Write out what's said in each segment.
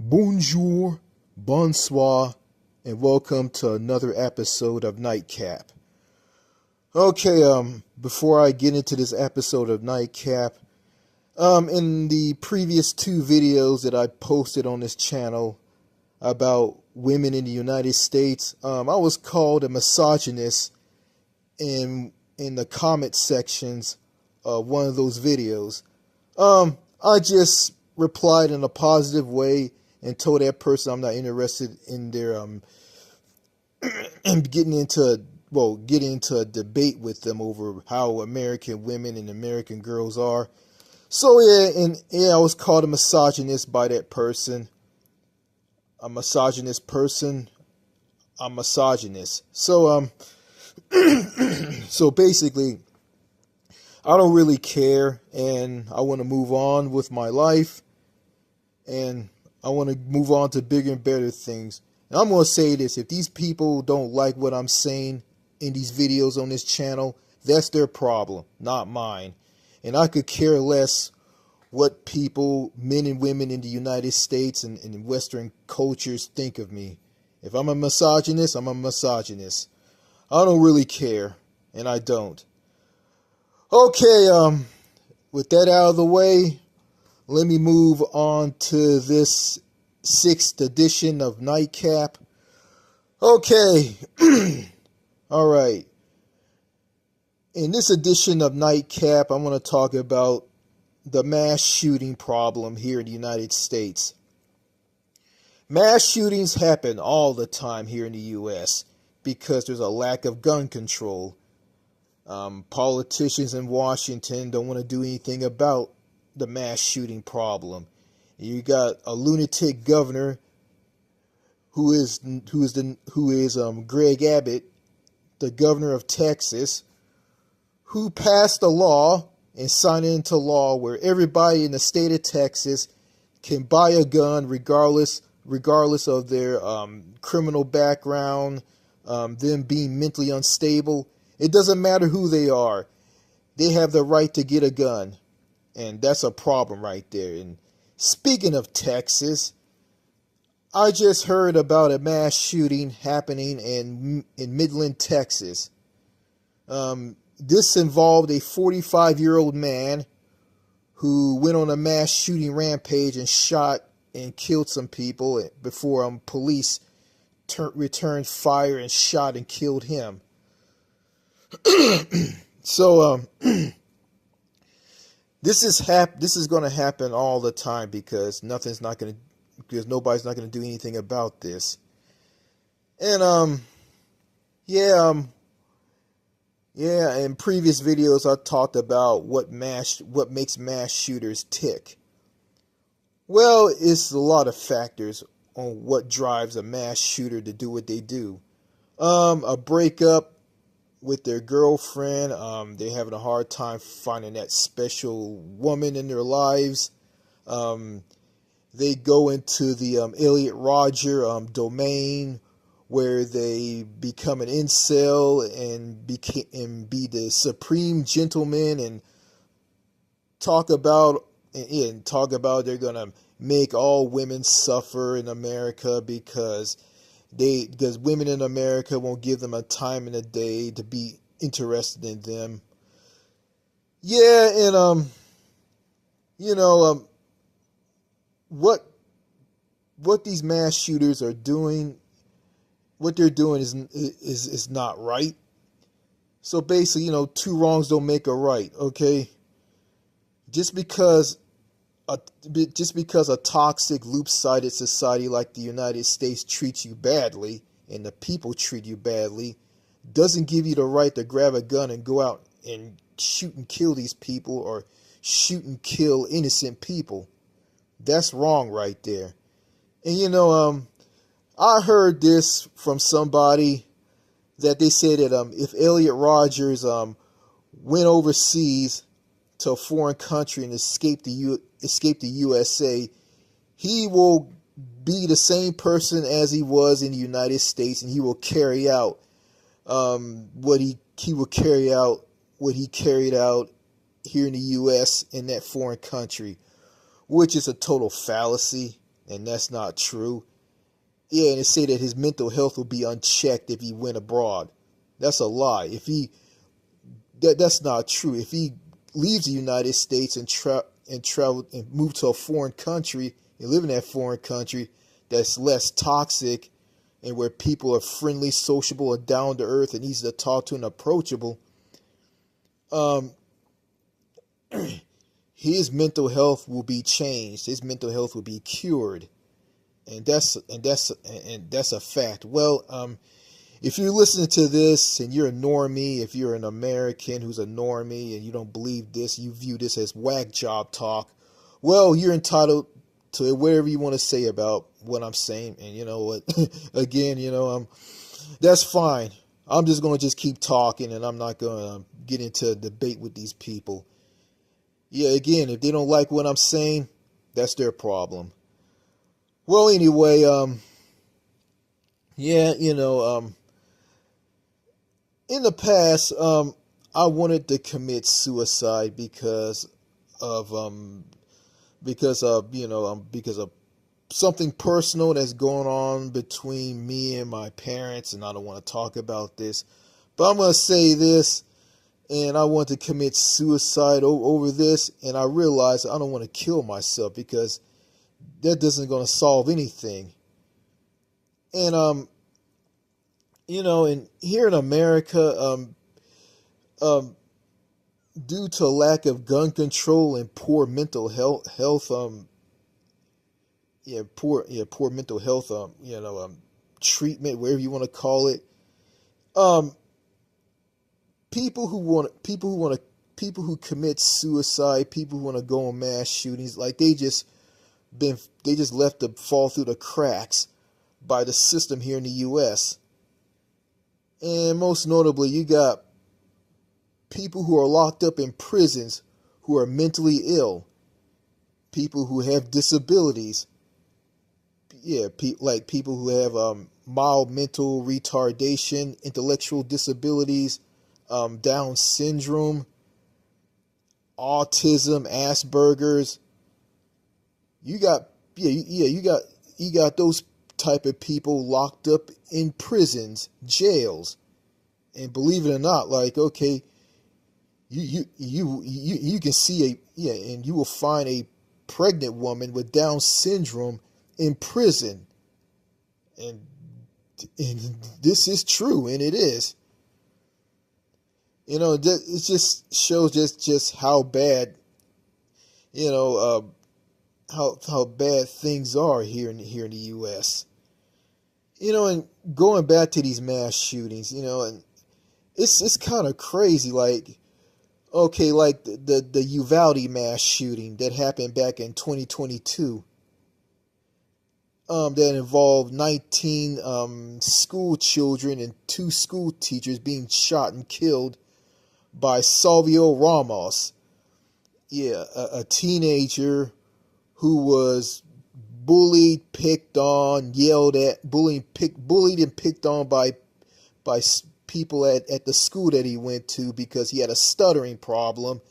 Bonjour, bonsoir, and welcome to another episode of Nightcap. Okay, before I get into this episode of Nightcap, in the previous two videos that I posted on this channel about women in the United States, I was called a misogynist in the comment sections of one of those videos. I just replied in a positive way and told that person I'm not interested in their in getting into a debate with them over how American women and American girls are. So yeah, I was called a misogynist by that person. A misogynist person. I'm misogynist. So so basically, I don't really care, and I want to move on with my life, and I want to move on to bigger and better things. And I'm going to say this: if these people don't like what I'm saying in these videos on this channel, that's their problem, not mine. And I could care less what people, men and women in the United States and in Western cultures think of me. If I'm a misogynist, I'm a misogynist. I don't really care, and I don't. Okay, with that out of the way, let me move on to this 6th edition of Nightcap. Okay, alright. In this edition of Nightcap, I'm going to talk about the mass shooting problem here in the United States. Mass shootings happen all the time here in the U.S. because there's a lack of gun control. Politicians in Washington don't want to do anything about the mass shooting problem. You got a lunatic governor who is Greg Abbott, the governor of Texas, who passed a law and signed it into law where everybody in the state of Texas can buy a gun regardless of their criminal background, them being mentally unstable. It doesn't matter who they are. They have the right to get a gun. And that's a problem right there. And speaking of Texas, I just heard about a mass shooting happening in Midland, Texas. This involved a 45-year-old man who went on a mass shooting rampage and shot and killed some people before police returned fire and shot and killed him. So this is going to happen all the time because nobody's not going to do anything about this. And yeah, in previous videos I talked about what makes mass shooters tick. Well, it's a lot of factors on what drives a mass shooter to do what they do. A breakup with their girlfriend, they're having a hard time finding that special woman in their lives. They go into the Elliot Rodger domain where they become an incel and be the supreme gentleman and talk about they're gonna make all women suffer in America because women in America won't give them a time in the day to be interested in them. Yeah, and what these mass shooters are doing, what they're doing is not right. So basically, two wrongs don't make a right, okay? Just because a toxic, loop-sided society like the United States treats you badly, and the people treat you badly, doesn't give you the right to grab a gun and go out and shoot and kill these people or shoot and kill innocent people. That's wrong right there. And I heard this from somebody that they said that if Elliot Rodgers went overseas to a foreign country and escape the USA, he will be the same person as he was in the United States, and he will carry out what he carried out here in the U.S. in that foreign country, which is a total fallacy. and that's not true. Yeah, and they say that his mental health will be unchecked if he went abroad. That's a lie. That's not true. If he leaves the United States and travel and move to a foreign country and live in that foreign country that's less toxic and where people are friendly, sociable, and down to earth and easy to talk to and approachable, um, his mental health will be changed. His mental health will be cured, and that's a fact. Well, if you're listening to this and you're a normie, if you're an American who's a normie and you don't believe this, you view this as whack job talk, well, you're entitled to whatever you want to say about what I'm saying. And you know what? Again, that's fine. I'm just going to just keep talking, and I'm not going to get into a debate with these people. Yeah, again, if they don't like what I'm saying, that's their problem. Well, anyway, yeah, in the past, I wanted to commit suicide of because of something personal that's going on between me and my parents, and I don't want to talk about this, but I'm gonna say this, and I want to commit suicide over this, and I realize I don't want to kill myself because that isn't going to solve anything. And and here in America, due to lack of gun control and poor mental health, poor mental health, treatment, whatever you want to call it, people who commit suicide, people who want to go on mass shootings, like they just left to fall through the cracks by the system here in the U.S. And most notably, you got people who are locked up in prisons who are mentally ill, people who have disabilities, like people who have mild mental retardation, intellectual disabilities, Down syndrome, autism, Asperger's. You got those type of people locked up in prisons, jails, and believe it or not, like, okay, you can see and you will find a pregnant woman with Down syndrome in prison, and this is true, and it is. It just shows just how bad, how bad things are here in the U.S. And going back to these mass shootings, and it's kind of crazy. Like, okay, like the Uvalde mass shooting that happened back in 2022, that involved 19 school children and 2 school teachers being shot and killed by Salvio Ramos. Yeah, a teenager who was bullied, picked on, yelled at, bullied and picked on by people at the school that he went to because he had a stuttering problem,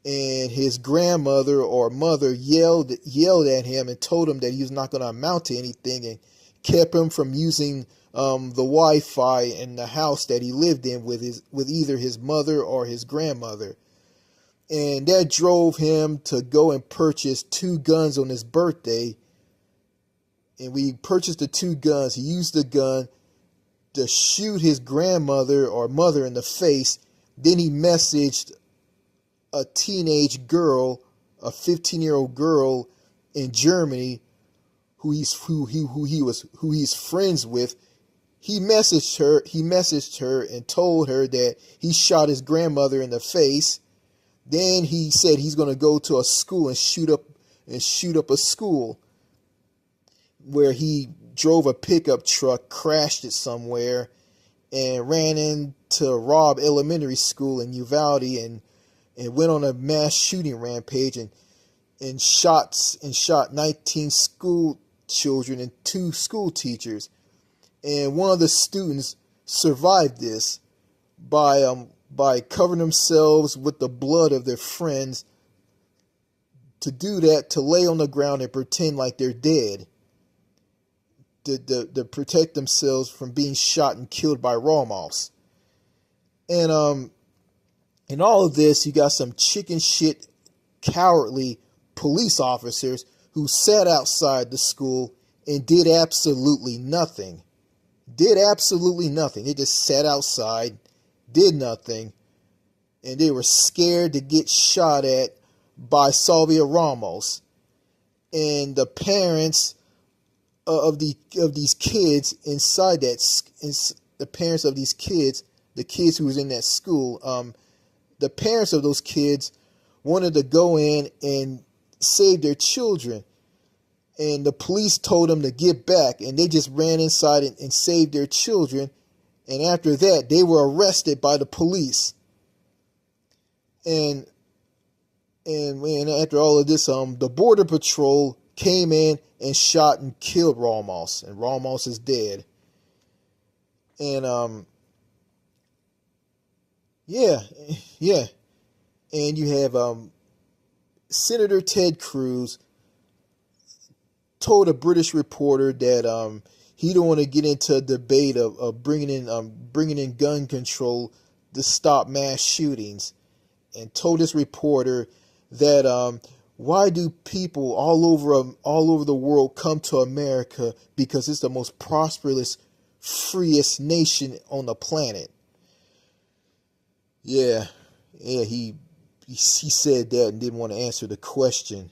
and his grandmother or mother yelled at him and told him that he was not going to amount to anything, and kept him from using the Wi-Fi in the house that he lived in with either his mother or his grandmother. And that drove him to go and purchase 2 guns on his birthday. And we purchased the 2 guns. He used the gun to shoot his grandmother or mother in the face. Then he messaged a teenage girl, a 15-year-old girl in Germany, who he's friends with. He messaged her and told her that he shot his grandmother in the face. Then he said he's going to go to a school and shoot up a school, where he drove a pickup truck, crashed it somewhere, and ran into Robb Elementary School in Uvalde and went on a mass shooting rampage and shot 19 school children and 2 school teachers. And one of the students survived this by covering themselves with the blood of their friends, to do that, to lay on the ground and pretend like they're dead, to protect themselves from being shot and killed by Ramos. And in all of this, you got some chicken shit, cowardly police officers who sat outside the school and did absolutely nothing. Did absolutely nothing. They just sat outside, did nothing, and they were scared to get shot at by Salvia Ramos. And the parents of these kids inside the parents of these kids, the kids who was in that school, the parents of those kids wanted to go in and save their children. And the police told them to get back, and they just ran inside and saved their children. And after that, they were arrested by the police. And after all of this, the Border Patrol came in and shot and killed Ramos, and Ramos is dead. And yeah. And you have Senator Ted Cruz told a British reporter that he don't want to get into a debate of bringing in gun control to stop mass shootings, and told this reporter that why do people all over the world come to America? Because it's the most prosperous, freest nation on the planet. Yeah, he said that and didn't want to answer the question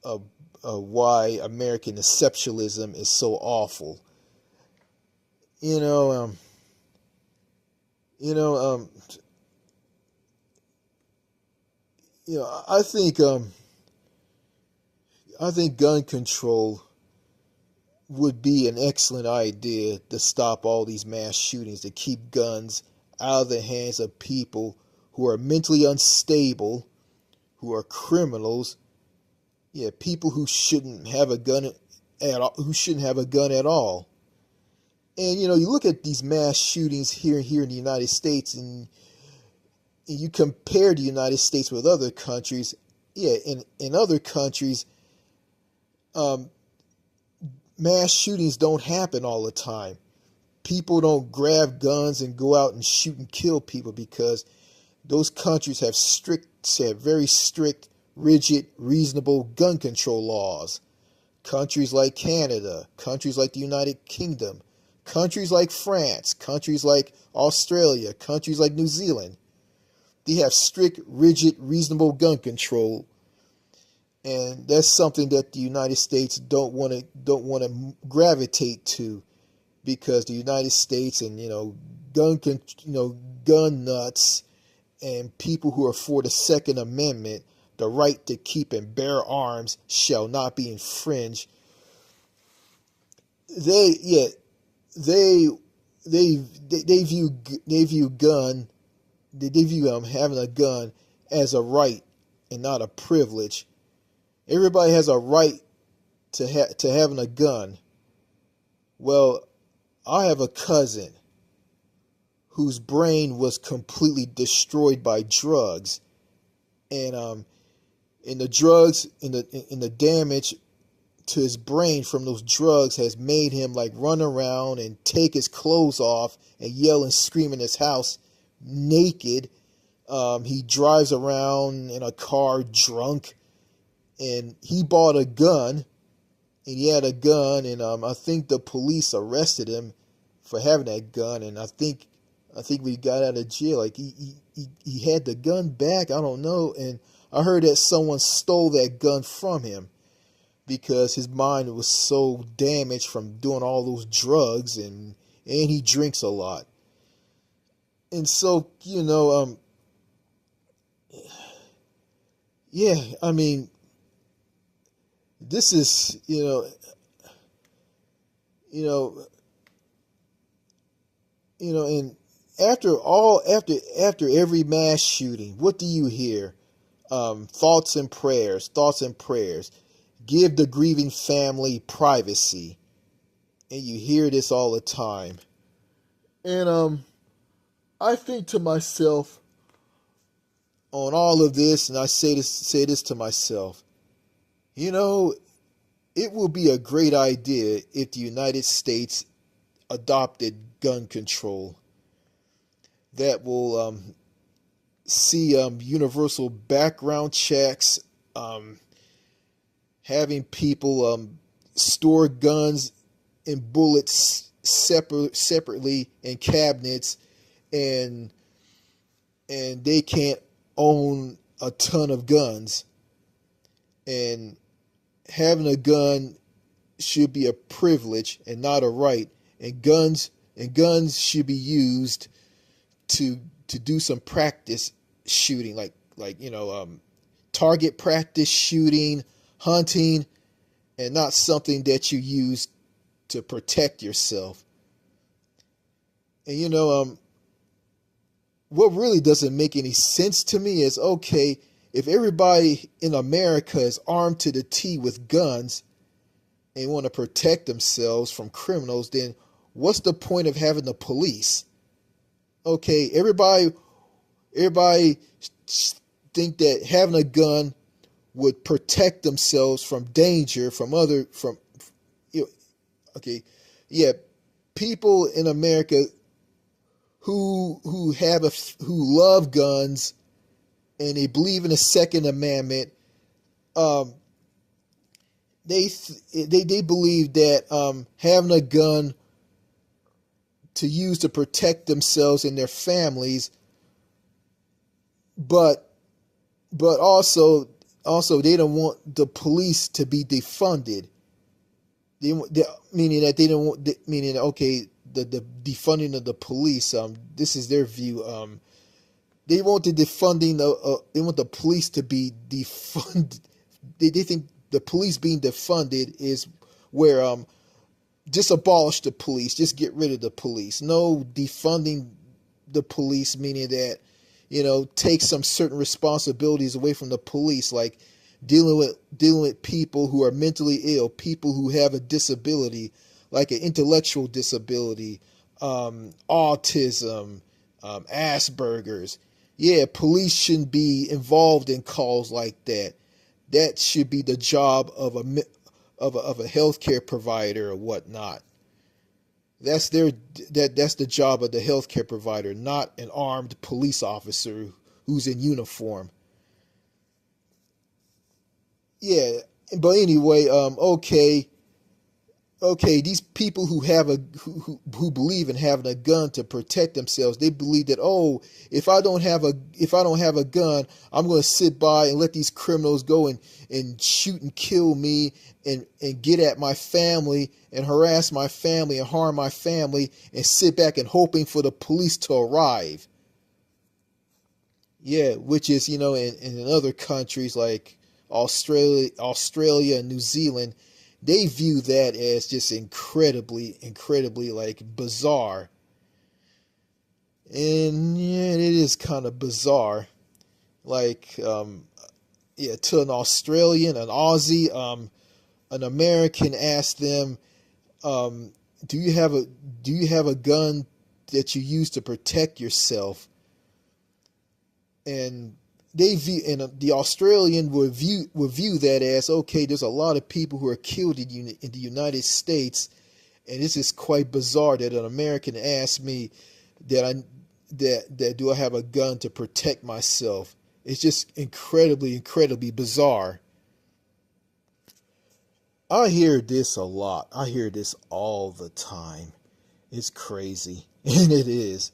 of why American exceptionalism is so awful. I think gun control would be an excellent idea to stop all these mass shootings, to keep guns out of the hands of people who are mentally unstable, who are criminals, people who shouldn't have a gun at all. And you look at these mass shootings here in the United States, and you compare the United States with other countries. In other countries, mass shootings don't happen all the time. People don't grab guns and go out and shoot and kill people because those countries have very strict, rigid, reasonable gun control laws. Countries like Canada, countries like the United Kingdom, countries like France, countries like Australia, countries like New Zealand, they have strict, rigid, reasonable gun control. And that's something that the United States don't want to gravitate to, because the United States and gun nuts and people who are for the Second Amendment, the right to keep and bear arms shall not be infringed. They view having a gun as a right and not a privilege. Everybody has a right to having a gun. Well, I have a cousin whose brain was completely destroyed by drugs, and the drugs and the damage to his brain from those drugs has made him like run around and take his clothes off and yell and scream in his house naked. He drives around in a car drunk, and he bought a gun. And he had a gun, and I think the police arrested him for having that gun. And I think we got out of jail, like he had the gun back. I don't know. And I heard that someone stole that gun from him because his mind was so damaged from doing all those drugs, and he drinks a lot. And so I mean, this is, and after every mass shooting, what do you hear? Thoughts and prayers. Give the grieving family privacy. And you hear this all the time. And I think to myself on all of this, and I say this to myself, You know, it will be a great idea if the United States adopted gun control that will see universal background checks, um, having people store guns and bullets separately in cabinets, and they can't own a ton of guns. And having a gun should be a privilege and not a right. And guns should be used to do some practice shooting, like target practice shooting, hunting, and not something that you use to protect yourself. And what really doesn't make any sense to me is, okay, if everybody in America is armed to the teeth with guns and want to protect themselves from criminals, then what's the point of having the police? Okay, everybody think that having a gun would protect themselves from danger from okay, yeah, people in America who love guns and they believe in the Second Amendment. um they believe that having a gun to use to protect themselves and their families, but also they don't want the police to be defunded. Meaning that they don't want, meaning, okay, the defunding of the police. This is their view. They want the defunding. They want the police to be defunded. They think the police being defunded is where just abolish the police, just get rid of the police. No, defunding the police, meaning that, take some certain responsibilities away from the police, like dealing with people who are mentally ill, people who have a disability, like an intellectual disability, autism, Asperger's. Yeah, police shouldn't be involved in calls like that. That should be the job of a healthcare provider or whatnot. That's the job of the healthcare provider, not an armed police officer who's in uniform. Yeah, but anyway, okay, these people who believe in having a gun to protect themselves, they believe that, oh, if I don't have a gun, I'm going to sit by and let these criminals go and shoot and kill me, and get at my family and harass my family and harm my family, and sit back and hoping for the police to arrive. Yeah, which is, in other countries like Australia and New Zealand, they view that as just incredibly like bizarre. And yeah, it is kind of bizarre. Like, yeah, to an Australian, an Aussie, an American asked them, um, do you have a gun that you use to protect yourself? And the Australian would view that as, okay, there's a lot of people who are killed in the United States, and this is quite bizarre that an American asked me that do I have a gun to protect myself. It's just incredibly bizarre. I hear this a lot. I hear this all the time. It's crazy, and it is.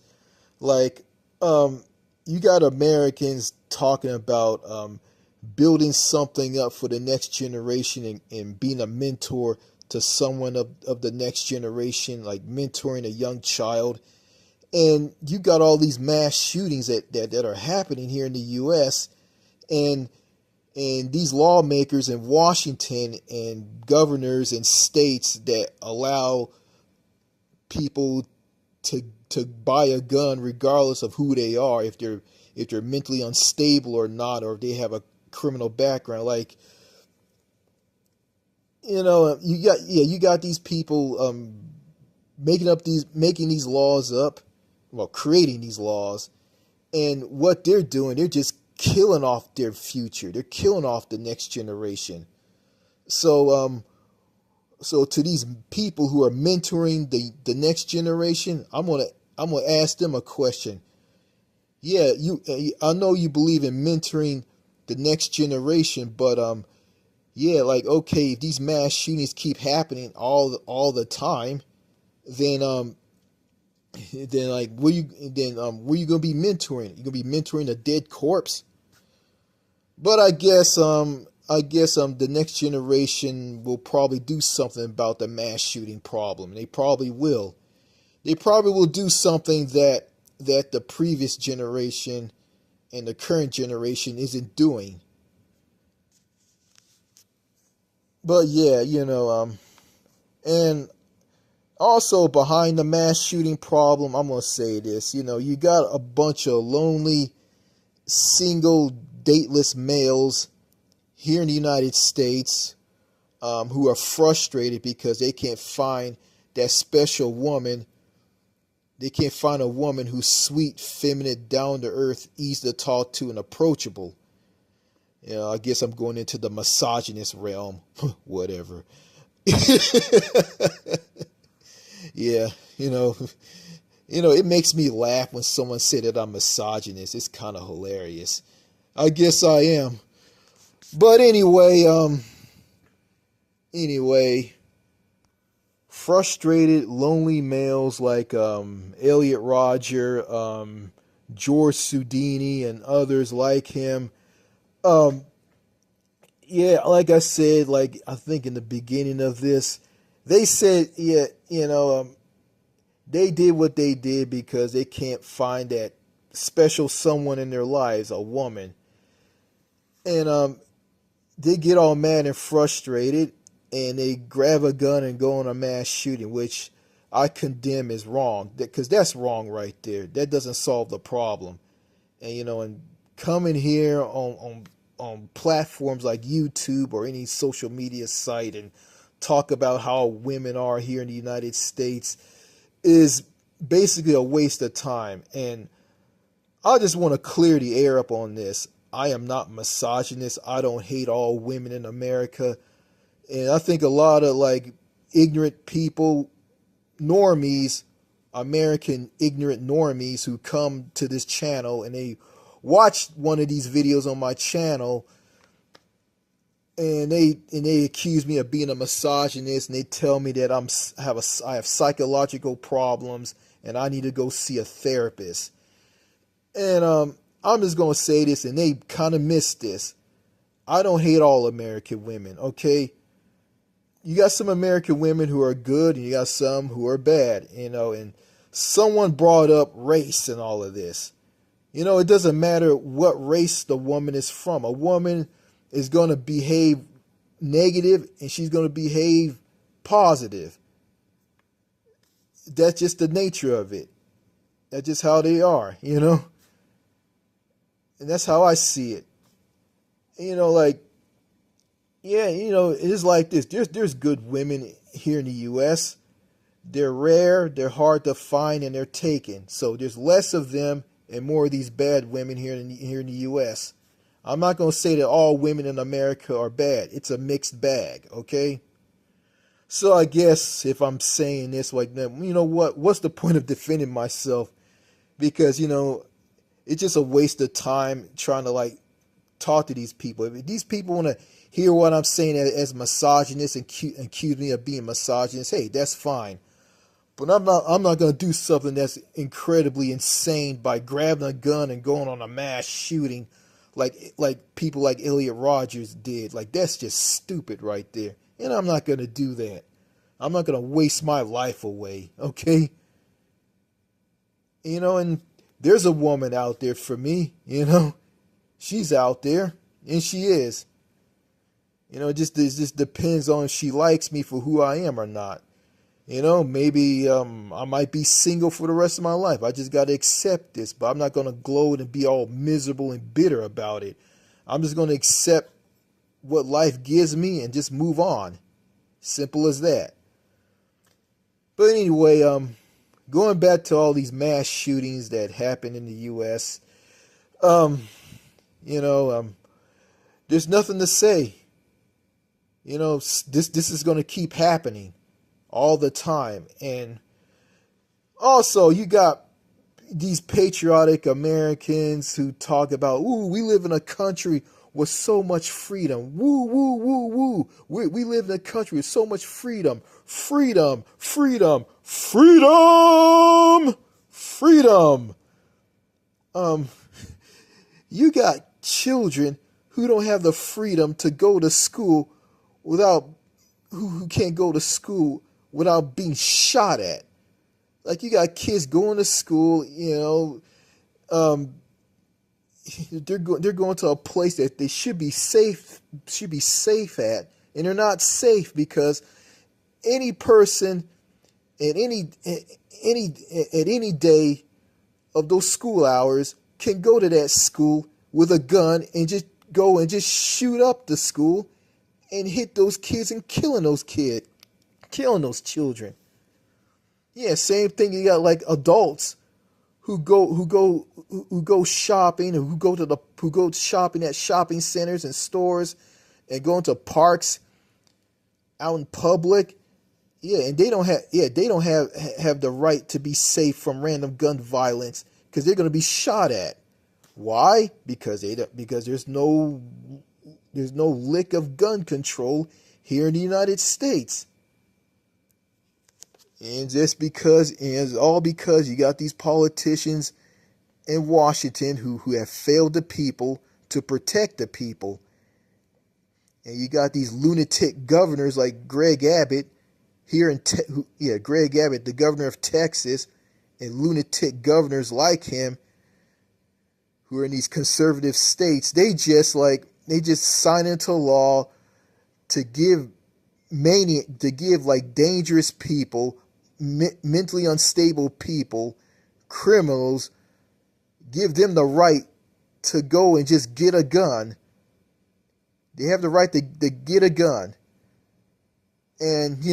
Like, you got Americans talking about building something up for the next generation, and being a mentor to someone of the next generation, like mentoring a young child. And you got all these mass shootings that are happening here in the U.S., and these lawmakers in Washington and governors and states that allow people to buy a gun regardless of who they are, if they're mentally unstable or not, or if they have a criminal background. Like, you got these people making these laws up, well, creating these laws, and what they're doing, they're just killing off their future. They're killing off the next generation. So so to these people who are mentoring the next generation, I'm gonna ask them a question. Yeah, I know you believe in mentoring the next generation, but yeah, like, okay, if these mass shootings keep happening all the time, then then like what are you gonna be mentoring? You gonna be mentoring a dead corpse? But I guess the next generation will probably do something about the mass shooting problem. They probably will. They probably will do something that the previous generation and the current generation isn't doing. But yeah, and also behind the mass shooting problem, I'm gonna say this. You got a bunch of lonely, single, dateless males here in the United States, who are frustrated because they can't find that special woman. They can't find a woman who's sweet, feminine, down to earth, easy to talk to, and approachable. I guess I'm going into the misogynist realm. Whatever. Yeah, you know, it makes me laugh when someone say that I'm misogynist. It's kind of hilarious. I guess I am. But anyway, frustrated, lonely males like Elliot Rodger, George Sudini, and others like him. Um, yeah, like I said, like I think in the beginning of this, they said, yeah, they did what they did because they can't find that special someone in their lives, a woman, and they get all mad and frustrated, and they grab a gun and go on a mass shooting, which I condemn is wrong, because that's wrong right there. That doesn't solve the problem. And coming here on platforms like YouTube or any social media site and talk about how women are here in the United States is basically a waste of time. And I just want to clear the air up on this. I am not misogynist. I don't hate all women in America. And I think a lot of like ignorant people, normies, American ignorant normies who come to this channel and they watch one of these videos on my channel, and they accuse me of being a misogynist, and they tell me that I have psychological problems and I need to go see a therapist. And I'm just gonna say this, and they kind of missed this. I don't hate all American women, okay? You got some American women who are good, and you got some who are bad, and someone brought up race and all of this. It doesn't matter what race the woman is from. A woman is going to behave negative and she's going to behave positive. That's just the nature of it. That's just how they are. And that's how I see it. Like, yeah, it is like this. There's good women here in the U.S. They're rare, they're hard to find, and they're taken. So there's less of them and more of these bad women here in the U.S. I'm not going to say that all women in America are bad. It's a mixed bag, okay? So I guess if I'm saying this like that, what's the point of defending myself? Because, it's just a waste of time trying to like talk to these people. If these people want to hear what I'm saying as misogynist and accuse me of being misogynist, hey, that's fine. But I'm not going to do something that's incredibly insane by grabbing a gun and going on a mass shooting like people like Elliot Rodgers did. Like, that's just stupid right there. And I'm not going to do that. I'm not going to waste my life away, okay? And there's a woman out there for me, She's out there, and she is. It just depends on if she likes me for who I am or not. Maybe I might be single for the rest of my life. I just got to accept this, but I'm not going to gloat and be all miserable and bitter about it. I'm just going to accept what life gives me and just move on. Simple as that. But anyway, going back to all these mass shootings that happen in the U.S., there's nothing to say. This is going to keep happening all the time. And also, you got these patriotic Americans who talk about, ooh, we live in a country with so much freedom. Woo, woo, woo, woo. We live in a country with so much freedom. Freedom, freedom, freedom, freedom. You got children who don't have the freedom to go to school without, who can't go to school without being shot at. Like, you got kids going to school, they're going to a place that they should be safe at, and they're not safe because any person at any day of those school hours can go to that school with a gun and just go and just shoot up the school and hit those kids and killing those children. Yeah, same thing. You got like adults who go shopping, or who go shopping at shopping centers and stores and go into parks out in public. Yeah, and they don't have the right to be safe from random gun violence because they're going to be shot at. Why? Because there's no lick of gun control here in the United States. And it's all because you got these politicians in Washington who have failed the people to protect the people. And you got these lunatic governors like Greg Abbott here Greg Abbott, the governor of Texas, and lunatic governors like him who are in these conservative states. They just sign into law to give like dangerous people, mentally unstable people, criminals, give them the right to go and just get a gun. They have the right to get a gun. And,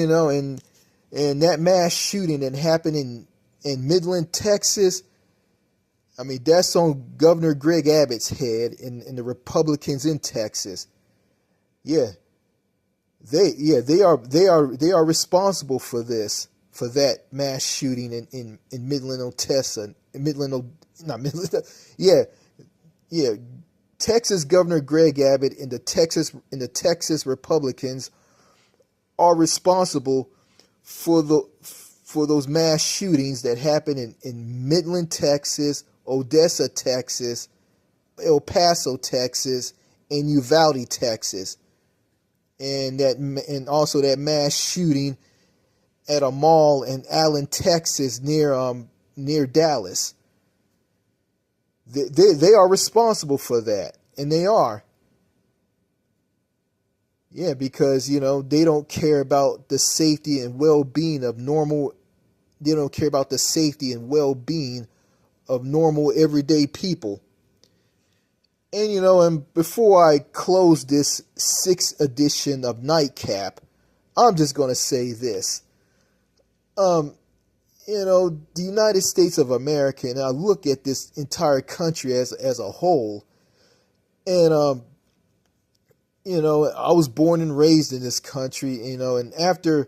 and that mass shooting that happened in Midland, Texas, I mean, that's on Governor Greg Abbott's head and the Republicans in Texas. Yeah. They are responsible for that mass shooting in Midland, Odessa, Texas Governor Greg Abbott and the Texas Republicans are responsible for those mass shootings that happen in Midland, Texas, Odessa, Texas, El Paso, Texas, and Uvalde, Texas. And also that mass shooting at a mall in Allen, Texas, near Dallas. They are responsible for that, and they are. Yeah, because they don't care about the safety and well-being of normal. They don't care about the safety and well-being of normal everyday people. And and before I close this 6th edition of Nightcap, I'm just going to say this. The United States of America, and I look at this entire country as a whole, and I was born and raised in this country, and after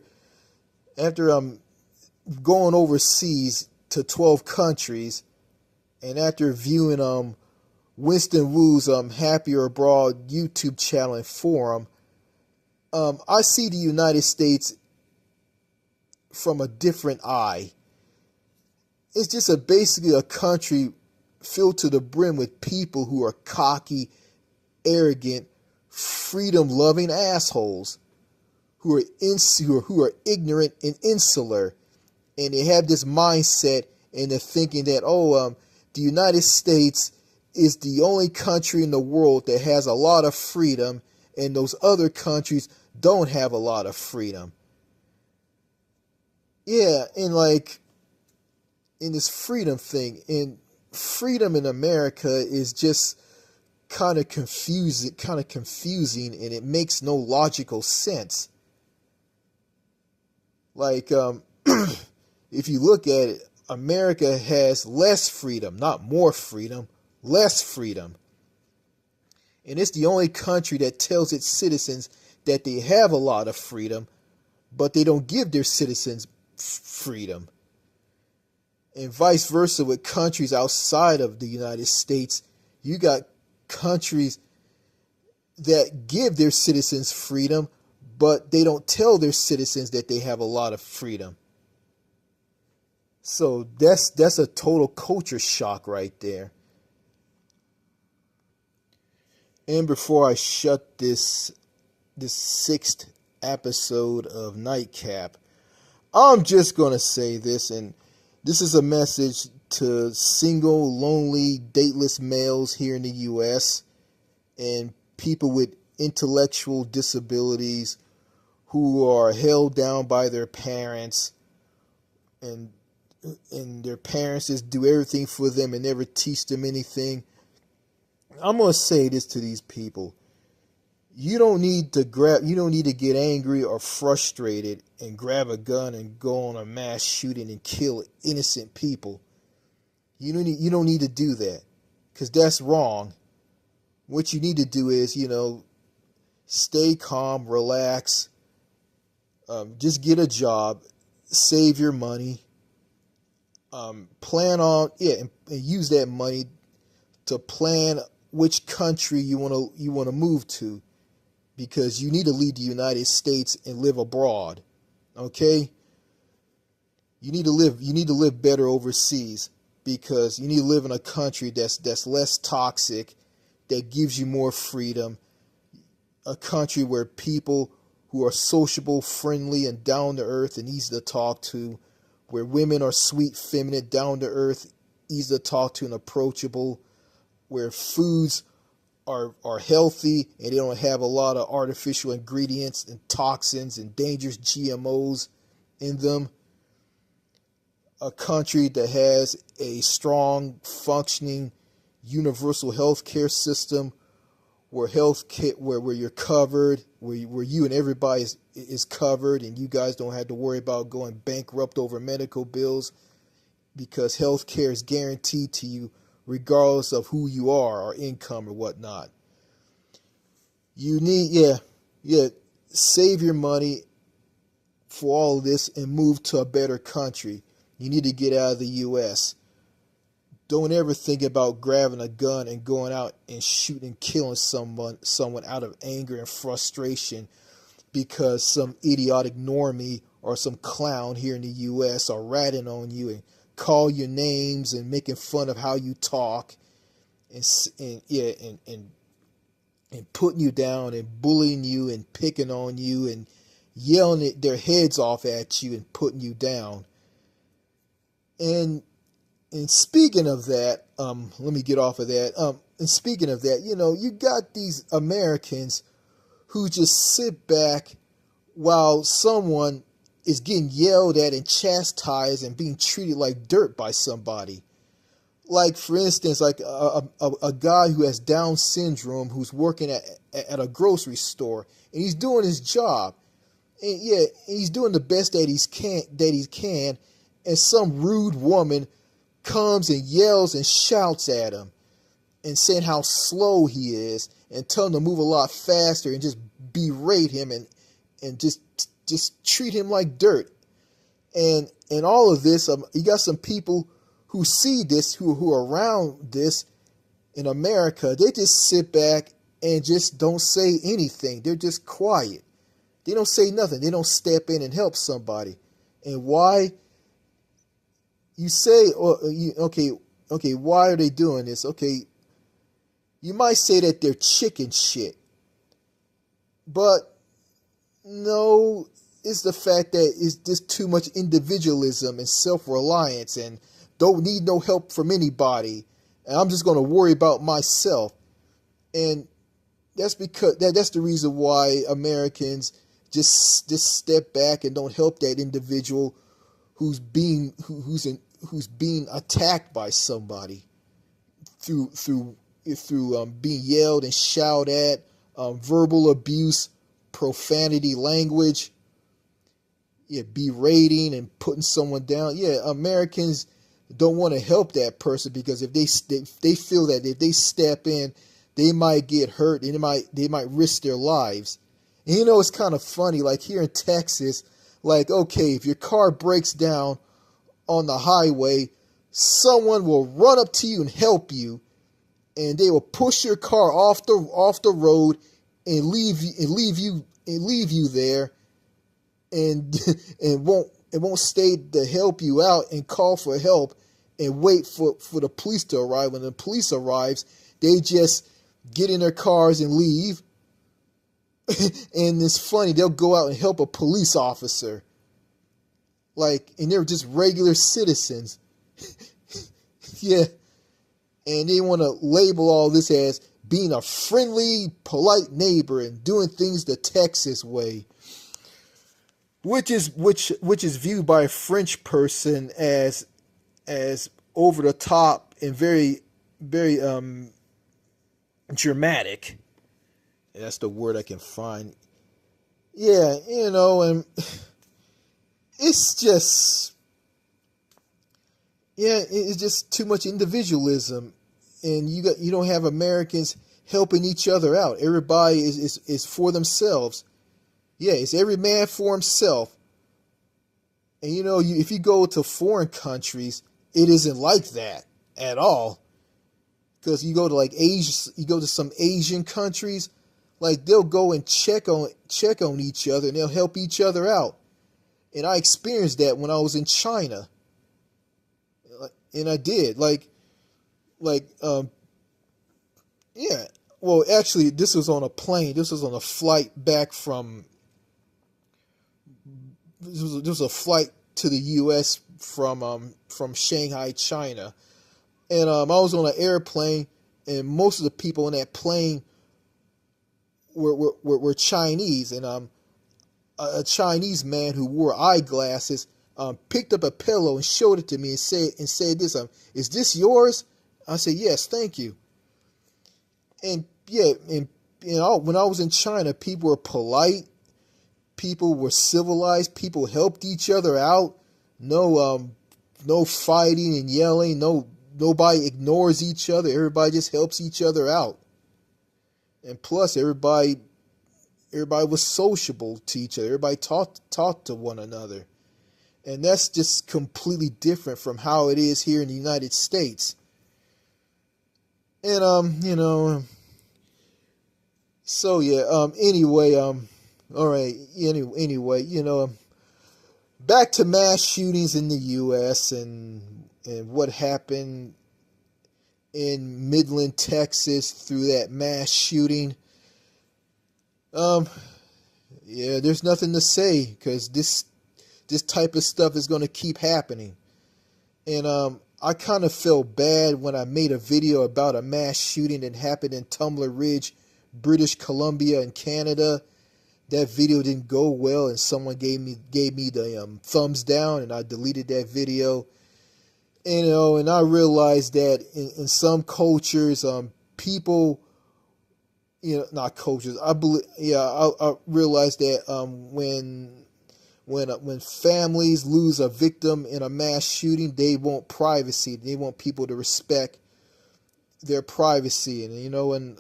going overseas to 12 countries, and after viewing Winston Wu's Happier Abroad YouTube channel and forum, I see the United States from a different eye. It's just basically a country filled to the brim with people who are cocky, arrogant, freedom-loving assholes who are ignorant and insular, and they have this mindset and they're thinking that the United States is the only country in the world that has a lot of freedom, and those other countries don't have a lot of freedom. Yeah, and in this freedom thing, and freedom in America is just kind of confusing, and it makes no logical sense. If you look at it, America has less freedom, not more freedom, less freedom. And it's the only country that tells its citizens that they have a lot of freedom, but they don't give their citizens freedom. And vice versa with countries outside of the United States. You got countries that give their citizens freedom, but they don't tell their citizens that they have a lot of freedom. So that's a total culture shock right there. And before I shut this sixth episode of Nightcap, I'm just going to say this, and this is a message to single, lonely, dateless males here in the U.S. and people with intellectual disabilities who are held down by their parents, and their parents just do everything for them and never teach them anything. I'm going to say this to these people. You don't need to get angry or frustrated and grab a gun and go on a mass shooting and kill innocent people. You don't need to do that, because that's wrong. What you need to do is, stay calm, relax, just get a job, save your money, plan on and use that money to plan which country you want to move to, because you need to leave the United States and live abroad. Okay? You need to live better overseas, because you need to live in a country that's less toxic, that gives you more freedom, a country where people who are sociable, friendly, and down to earth and easy to talk to, where women are sweet, feminine, down to earth, easy to talk to, and approachable, where foods are healthy and they don't have a lot of artificial ingredients and toxins and dangerous GMOs in them. A country that has a strong, functioning, universal health care system, where where you're covered, where you and everybody is covered, and you guys don't have to worry about going bankrupt over medical bills, because health care is guaranteed to you regardless of who you are or income or whatnot. You need, save your money for all of this and move to a better country. You need to get out of the U.S. Don't ever think about grabbing a gun and going out and shooting and killing someone out of anger and frustration because some idiotic normie or some clown here in the U.S. are ratting on you and call your names and making fun of how you talk and putting you down and bullying you and picking on you and yelling their heads off at you and putting you down. And speaking of that, let me get off of that. And speaking of that, you got these Americans who just sit back while someone is getting yelled at and chastised and being treated like dirt by somebody. Like, for instance, like a guy who has Down syndrome who's working at a grocery store, and he's doing his job. And he's doing the best that he can, and some rude woman comes and yells and shouts at him and saying how slow he is and tell him to move a lot faster and just berate him and just treat him like dirt. And all of this, you got some people who see this, who are around this in America. They just sit back and just don't say anything. They're just quiet. They don't say nothing. They don't step in and help somebody. And why? You say, okay, why are they doing this? Okay, you might say that they're chicken shit. But no, it's the fact that it's just too much individualism and self-reliance and don't need no help from anybody. And I'm just going to worry about myself. And that's because that's the reason why Americans just step back and don't help that individual who's being attacked by somebody through being yelled and shouted at, verbal abuse, profanity language, berating and putting someone down. Americans don't want to help that person because if they feel that if they step in, they might get hurt and they might risk their lives. And you know, it's kind of funny, like here in Texas, like, okay, if your car breaks down on the highway, someone will run up to you and help you, and they will push your car off the road and leave you there, and and won't stay to help you out and call for help and wait for the police to arrive. When the police arrives, they just get in their cars and leave. And it's funny, they'll go out and help a police officer, like, and they're just regular citizens. Yeah. And they want to label all this as being a friendly, polite neighbor and doing things the Texas way, which is viewed by a French person as over the top and very dramatic. And that's the word I can find. Yeah, you know, and it's just, yeah, it's just too much individualism, and you don't have Americans helping each other out. Everybody is for themselves. Yeah, it's every man for himself. And you know, if you go to foreign countries, it isn't like that at all. Because you go to like Asia, you go to some Asian countries, like they'll go and check on each other, and they'll help each other out. And I experienced that when I was in China. And I did, yeah. Well, actually, this was on a plane. This was on a flight back from. This was a flight to the U.S. from Shanghai, China, and I was on an airplane, and most of the people on that plane were Chinese, and a Chinese man who wore eyeglasses picked up a pillow and showed it to me and said this, is this yours? I said, yes, thank you. And yeah, and you know, when I was in China, people were polite, people were civilized, people helped each other out. No fighting and yelling. Nobody ignores each other. Everybody just helps each other out. And plus, everybody was sociable to each other. Everybody talked to one another. And that's just completely different from how it is here in the United States. And you know, so yeah, anyway, all right, anyway, you know, back to mass shootings in the US and what happened in Midland, Texas through that mass shooting. Yeah, there's nothing to say, because this type of stuff is going to keep happening. And I kind of felt bad when I made a video about a mass shooting that happened in Tumbler Ridge, British Columbia in Canada. That video didn't go well, and someone gave me the thumbs down, and I deleted that video. And, you know, and I realized that in some cultures, people, you know, not cultures. I believe, yeah, I realized that when families lose a victim in a mass shooting, they want privacy. They want people to respect their privacy, and you know, and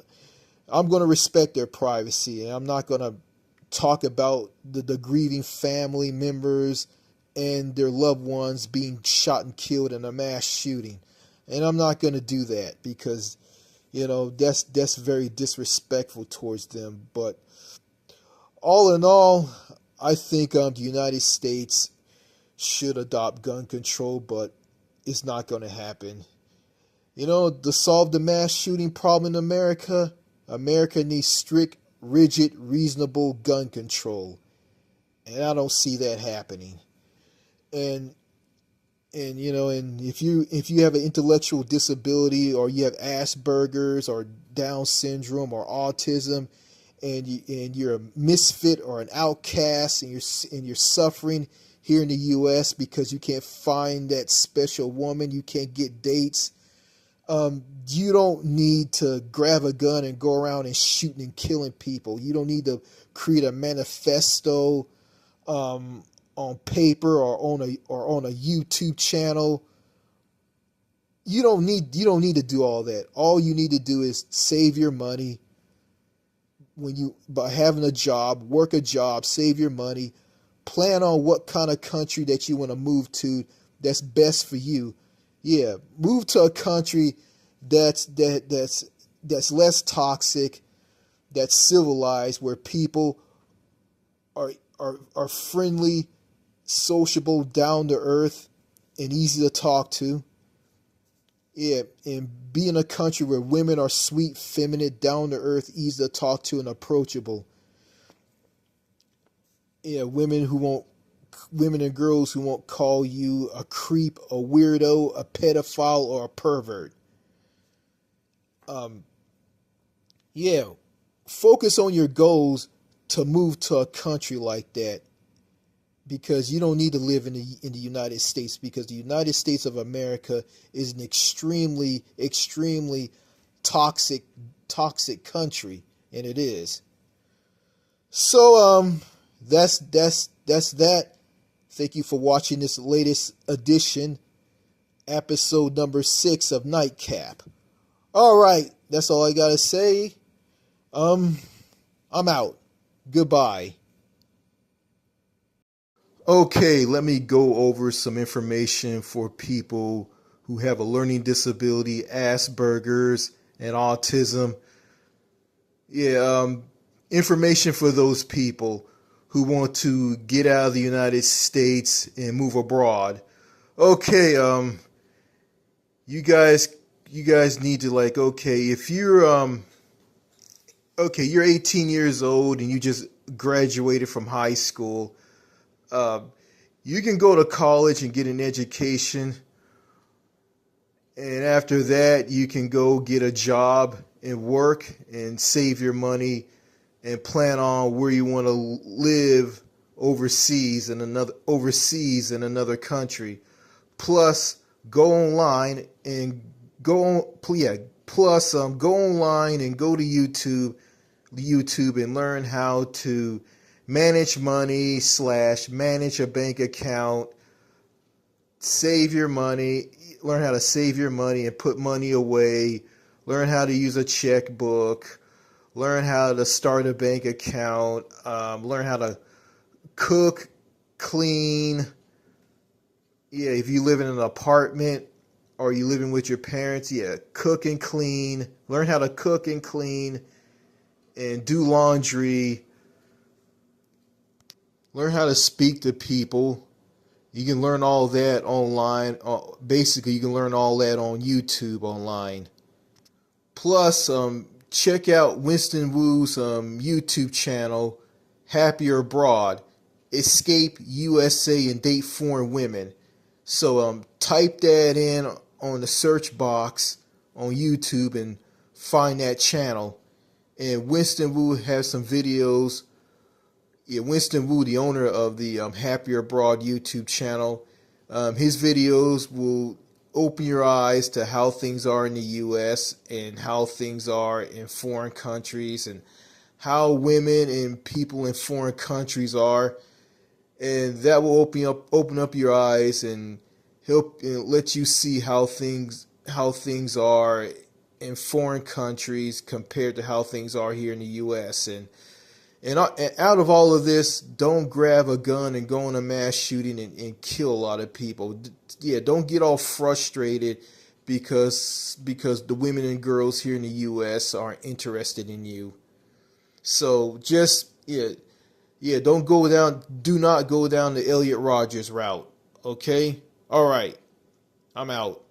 I'm going to respect their privacy, and I'm not going to talk about the grieving family members and their loved ones being shot and killed in a mass shooting. And I'm not going to do that, because, you know, that's very disrespectful towards them. But all in all, I think the United States should adopt gun control, but it's not going to happen. You know, to solve the mass shooting problem in America, America needs strict, rigid, reasonable gun control. And I don't see that happening. And you know, and if you have an intellectual disability, or you have Asperger's or Down syndrome or autism, and you're a misfit or an outcast, and you're suffering here in the U.S. because you can't find that special woman, you can't get dates, you don't need to grab a gun and go around and shooting and killing people. You don't need to create a manifesto on paper or on a YouTube channel. You don't need to do all that. All you need to do is save your money, by having a job, work a job, save your money, plan on what kind of country that you want to move to that's best for you. Yeah, move to a country that's less toxic, that's civilized, where people are friendly, sociable, down to earth, and easy to talk to. Yeah, and be in a country where women are sweet, feminine, down to earth, easy to talk to, and approachable. Yeah, women and girls who won't call you a creep, a weirdo, a pedophile, or a pervert. Um, yeah, focus on your goals to move to a country like that, because you don't need to live in the United States, because the United States of America is an extremely toxic country, and it is. So that's that. Thank you for watching this latest edition, episode number 6 of Nightcap. All right, that's all I gotta say. I'm out. Goodbye. Okay, let me go over some information for people who have a learning disability, Asperger's, and autism. Yeah, information for those people who want to get out of the United States and move abroad. Okay, you guys need to, like, okay, if you're you're 18 years old and you just graduated from high school. You can go to college and get an education, and after that you can go get a job and work and save your money and plan on where you want to live overseas in another country. Plus go online and go online and go to YouTube and learn how to manage money / manage a bank account, save your money, learn how to save your money and put money away, learn how to use a checkbook, learn how to start a bank account, learn how to cook, clean. Yeah, if you live in an apartment or you living with your parents, yeah, cook and clean, learn how to cook and clean and do laundry. Learn how to speak to people. You can learn all that online. Basically, you can learn all that on YouTube online. Plus, check out Winston Wu's YouTube channel, Happier Abroad, Escape USA and Date Foreign Women. So type that in on the search box on YouTube and find that channel. And Winston Wu has some videos. Yeah, Winston Wu, the owner of the Happier Abroad YouTube channel, his videos will open your eyes to how things are in the U.S. and how things are in foreign countries and how women and people in foreign countries are, and that will open up your eyes and help and let you see how things are in foreign countries compared to how things are here in the U.S. And out of all of this, don't grab a gun and go on a mass shooting and kill a lot of people. Yeah, don't get all frustrated because the women and girls here in the U.S. aren't interested in you. So just do not go down the Elliot Rodgers route. Okay? All right. I'm out.